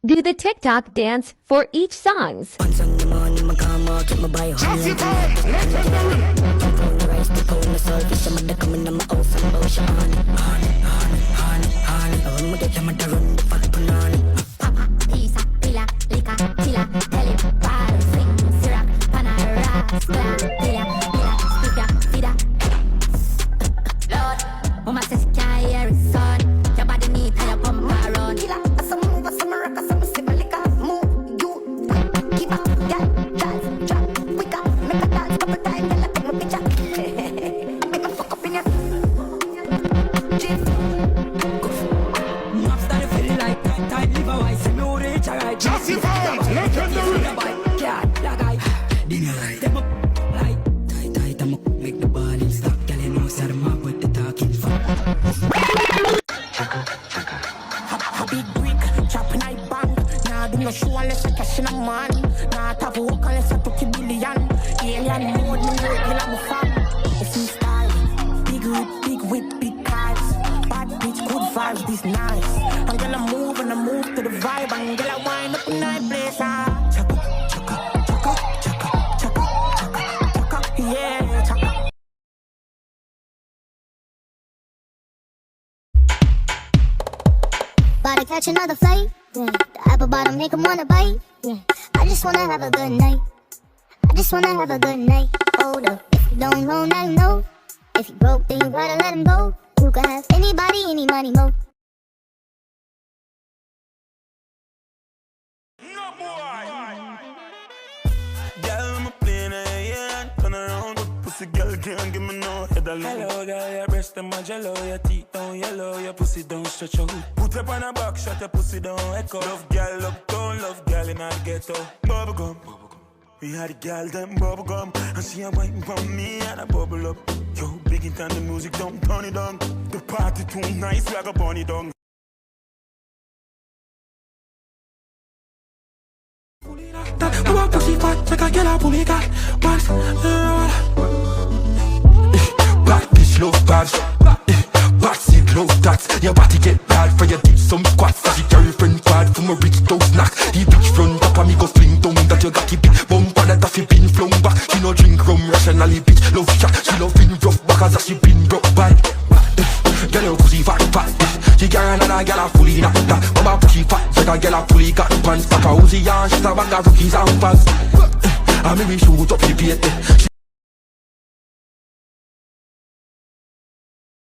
Do the TikTok dance for each songs. No show unless I cash in a man. Nah, tap work unless I took a billion. Alien mode, me work till I'm a fan. It's in style. Big whip, big cars. Bad bitch, good vibes, this nice. I'm gonna move and I move to the vibe. I'm gonna wind up a night place. Chaka, chaka, chaka, chaka, chaka, chaka, chaka, yeah, chaka. About to catch another flight. Yeah. The apple bottom make 'em wanna bite. Yeah. I just wanna have a good night. I just wanna have a good night. Hold up. If you don't know, now you know. If you broke, then you gotta let him go. You can have anybody, any money, mo. No boy. Girl, I'm a plane, yeah. Turn around, pussy girl can't give me no head alone. Hello, girl, your breast them a jello, your teeth down yellow, your pussy don't stretch out. Put up on a back, shut your pussy down, echo. Love girl uptown, love girl in the ghetto. Bubblegum, we had a girl them bubblegum, and she a wine from me and a bubble up. Yo, big in time the music don't turn it down. The party too nice, we a go burn it down. I'm a pussy fat, like a girl a bully cat. Once, bad bitch love bad. Bad seed love that. Your body get bad for your dip some squats. She carry friend bad from a rich dog snack. The bitch front up and me go fling down. That you got the big bump and that she been flung back. She no drink rum rationally, bitch love shot. She love in rough back as she been broke bad. Girl your pussy fat fat. She carry another girl a fully knocked that. Mama pussy fat, like a girl a fully got pants. Papa Uzi and she's a bag of rookies and fans. I me shoot up the plate.